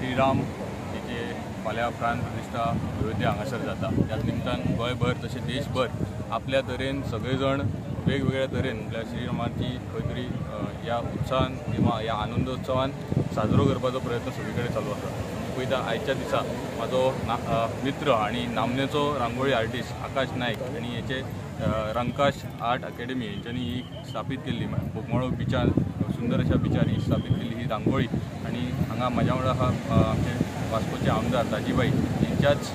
श्रीराम हेचे फाल्यां प्राण प्रतिश्ठा अयोध्या हांगासर जाता। ह्या निमतान गोंयभर तशें देशभर आपल्या तरेन सगळे जण वेगवेगळ्या तरेन म्हळ्यार श्रीरामाची खंय तरी ह्या उत्सवान किंवा ह्या आनंदोत्सवान साजरो करपाचो प्रयत्न सगळे कडेन चालू आसा। पळयता आयच्या दिसा म्हाजो मित्र आनी नामनेचो रांगोळी आर्टिस्ट आकाश नायक आनी हेचे रंकाश आर्ट अकॅडमी हेंच्यांनी ही स्थापीत केल्ली बोगमाळो बिचार सुंदर अशा बिचार ही स्थापीत केल्ली ही रांगोळी। आनी हांगा म्हाज्या वांगडा आहा आमचे वास्कोचे आमदार दाजीबाई हेंच्याच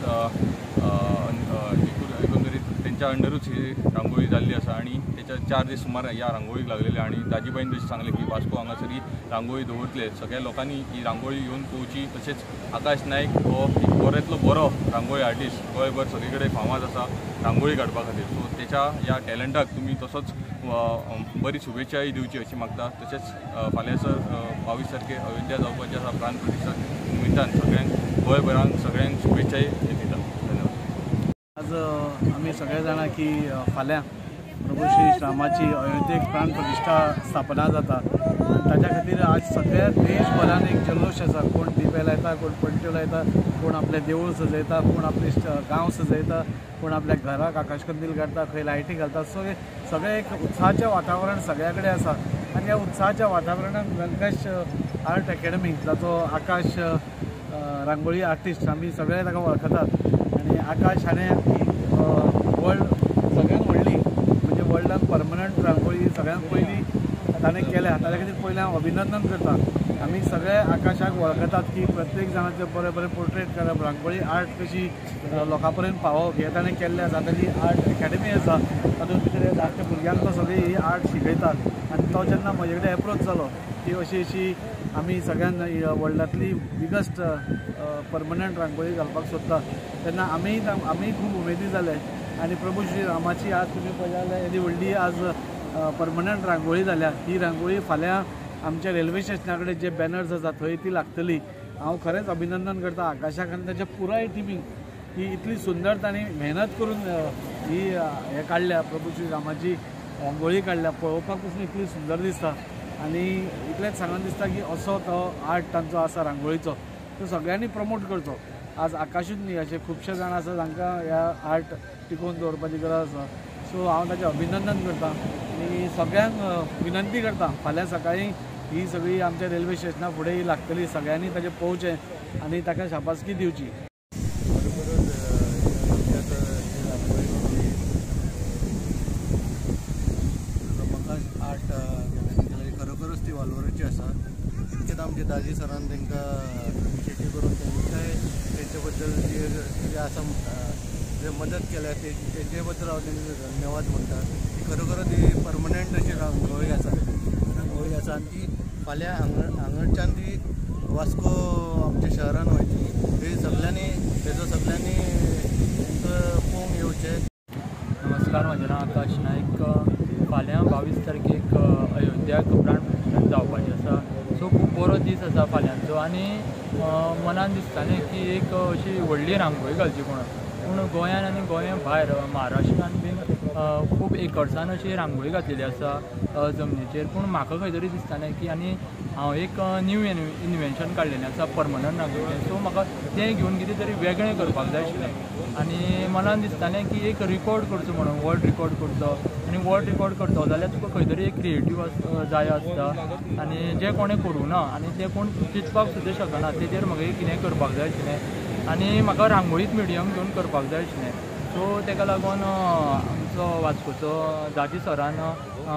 एकंदरीत तेंच्या अंडरूच ही रांगोळी जाल्ली आसा आनी तेच्या 4 दीस सुमार ह्या रांगोळीक लागलेले आनी दाजीबाईन जशें सांगलें की वास्को हांगासर ही रांगोळी दवरतले सगळ्या लोकांनी ही रांगोळी येवन पळोवची। तशेंच आकाश नायक हो एक बऱ्यांतलो बरो रांगोळी आर्टिस्ट गोंयभर सगळे कडेन फामाद आसा रांगोळी काडपा खातीर। सो तेच्या ह्या टॅलंटाक तुमी तसोच बरी शुभेच्छाय दिवची अशी मागता। तशेंच फाल्यांसर 22 तारखेर अयोध्या जावपाची आसा प्राण प्रतिश्ठा निमतान सगळ्यांक गोंयभरांत सगळ्यांक शुभेच्छाय दिता। धन्यवाद। आज आमी सगळे जाणा की फाल्यां प्रभू श्री रामाची अयोध्येक प्राण प्रतिश्ठा स्थापना जाता आनी ताच्या खातीर आज सगळ्या देशभरान एक जल्लोश आसा। कोण दिवे लायता, कोण पणट्यो लायता, कोण आपले देवूळ सजयता, कोण आपले गांव सजयता, कोण आपल्या घराक आकाशकंदील काडटा, खंय लायटी घालता। सगळे एक उत्साहाचें वातावरण सगळ्या कडेन आसा आनी ह्या उत्साहाच्या वातावरणान रंकाश आर्ट अकॅडमी जाचो आकाश रांगोळी आर्टिस्ट आमी सगळे ताका वळखतात आनी आकाश हाणें वर्ल्ड सगळ्यांत व्हडली म्हणजे वर्ल्डान परमनंट रांगोळी सगळ्यांत पयली ताणें केल्या। ताच्या खातीर पयलें हांव अभिनंदन करता। आमी सगळे आकाशाक वळखतात की प्रत्येक जाणाचे बरे बरे पोर्ट्रेट करप, रांगोळी आर्ट कशी लोकां पर्यंत पावोवप हें ताणें केल्लें आसा। ताची आर्ट अकॅडमी आसा तातूंत भितर धाकटे भुरग्यांक तो सगळी ही आर्ट शिकयतात आनी तो जेन्ना म्हजे कडेन एप्रोच जालो की अशी आमी सगळ्यान वर्ल्डांतली बिगस्ट परमनंट रांगोळी घालपाक सोदता तेन्ना आमी खूब उमेदी जाले आनी प्रभू श्री रामाची आज तुमी पळयलें जाल्यार येदी व्हडली आज परमनंट रांगोळी जाल्या। ही रांगोळी फाल्यां आमच्या रेल्वे स्टेशना कडेन जे बॅनर्स आसा थंय ती लागतली। हांव खरेंच अभिनंदन करता आकाशाक आनी ताच्या पुराय टिमीक ही इतली सुंदर तांणी मेहनत करून ही हे काडल्या प्रभू श्री रामाची रांगोळी काडल्या पळोवपाक पसून इतली सुंदर दिसता आनी इतलेंच सांगून दिसता की असो तो आर्ट तांचो आसा रांगोळीचो तो सगळ्यांनी प्रमोट करचो। आज आकाशूच न्ही अशे खुबशे जाण आसा जांकां ह्या आर्ट टिकोवन दवरपाची गरज आसा। सो हांव ताचें अभिनंदन करता आनी सगळ्यांक विनंती करता फाल्यां सकाळीं ही सगळी आमच्या रेल्वे स्टेशना फुडें ही लागतली सगळ्यांनी ताचें पळोवचें आनी ताका शाबासकी दिवची। आर्ट खरोखरच ती वालोराची आसा। इतकेच आमचे दाजी सरान तांकां इनिशिएटीव करून तेंचे बद्दल जे आसा जे मदत केल्या तेंचे बद्दल हांव तांकां धन्यवाद म्हणटा। ती खरोखरच ही परमनंट अशी रांगोळी आसा आनी ती फाल्यां हांगाच्यान ती वास्को आमच्या शहरान वयतली। थंय सगळ्यांनी पळोवंक येवचें। नमस्कार, म्हजें नांव आकाश नायक। फाल्यां 22 तारखेक अयोध्याक प्राण प्रतिश्ठा जावपाचें आसा। सो खूब बरो दीस आसा फाल्यांचो आनी मनान दिसतालें की एक अशी व्हडली रांगोळी घालची पूण गोंयान आनी गोंया भायर महाराष्ट्रान बीन खूब एकर्सान अशी रांगोळी घातलेली आसा जमनीचेर। पूण म्हाका खंय तरी दिसतालें की आनी हांव एक न्यू इन्वेंशन काडलेलें आसा परमनंट रांगोळीचें। सो म्हाका तें घेवन कितें तरी वेगळें करपाक जाय आशिल्लें आनी मनान दिसतालें की एक रिकॉर्ड करचो म्हणून वर्ल्ड रिकॉर्ड करचो आनी वर्ल्ड रिकॉर्ड करतलो जाल्यार तुका खंय तरी एक क्रिएटीव जाय आसता आनी जें कोणें करूना आनी तें कोण चिंतपाक सुद्दां शकना तेजेर म्हाका कितें करपाक जाय आशिल्लें आनी म्हाका रांगोळीच मिडियम घेवन करपाक जाय आशिल्लें। सो तेका लागून आमचो वास्कोचो दाजी सरान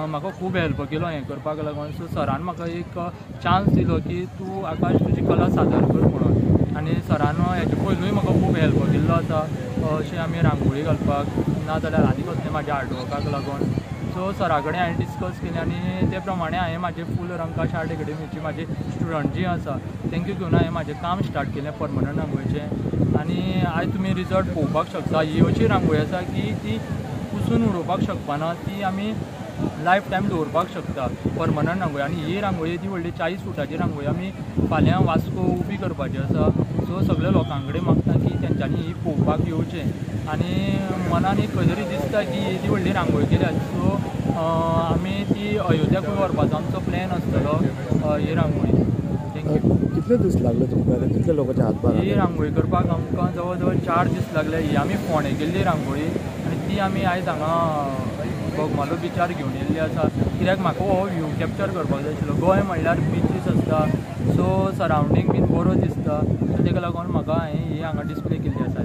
म्हाका खूब हेल्प केलो हें करपाक लागून। सो सरान म्हाका एक चान्स दिलो की तूं आकाश तुजी कला सादर कर म्हणून आनी सरान हेजे पयलूय म्हाका खूब हेल्प केल्लो आसा अशें आमी रांगोळी घालपाक ना जाल्यार आनी कसलें म्हाज्या आर्टवर्काक लागून। सो सरा कडेन हांवें डिस्कस केलें आनी ते प्रमाणे हांवें म्हाजें फूल रंकाश आर्ट अकॅडमीची म्हाजी स्टुडंट जीं आसा तांकां घेवन हांवें म्हाजें काम स्टार्ट केलें परमनंट रांगोळीचें आनी आयज तुमी रिजल्ट पळोवपाक शकता। ही अशी रांगोळी आसा की ती पुसून उडोवपाक शकपाना, ती आमी लायफ टायम दवरपाक शकता परमनंट रांगोळी। आनी ही रांगोळी ती व्हडली 40 फुटाची रांगोळी आमी फाल्यां वास्को उबी करपाची आसा। सो सगळ्या लोकां कडेन मागता की तेंच्यांनी ही पळोवपाक येवचें आनी मनान एक खंय तरी दिसता की ही व्हडली रांगोळी केल्या। सो आमी ती अयोध्याक व्हरपाचो आमचो प्लॅन आसतलो ही रांगोळी। कितले दीस लागले तुमकां कितले लोकांच्या हातभार ही रांगोळी करपाक आमकां जवळ जवळ 4 दीस लागले. ही आमी फोंडे केल्ली रांगोळी आनी ती आमी आयज हांगा बोगमालो बिचार घेवन येयल्ली आसा. कित्याक म्हाका हो व्यू कॅप्चर करपाक जाय आशिल्लो. गोंय म्हणल्यार बिचीस आसता, सो सरावंडींग बीन बरो दिसता, सो ताका लागून म्हाका हांवें ही हांगा डिस्प्ले केल्ली आसा.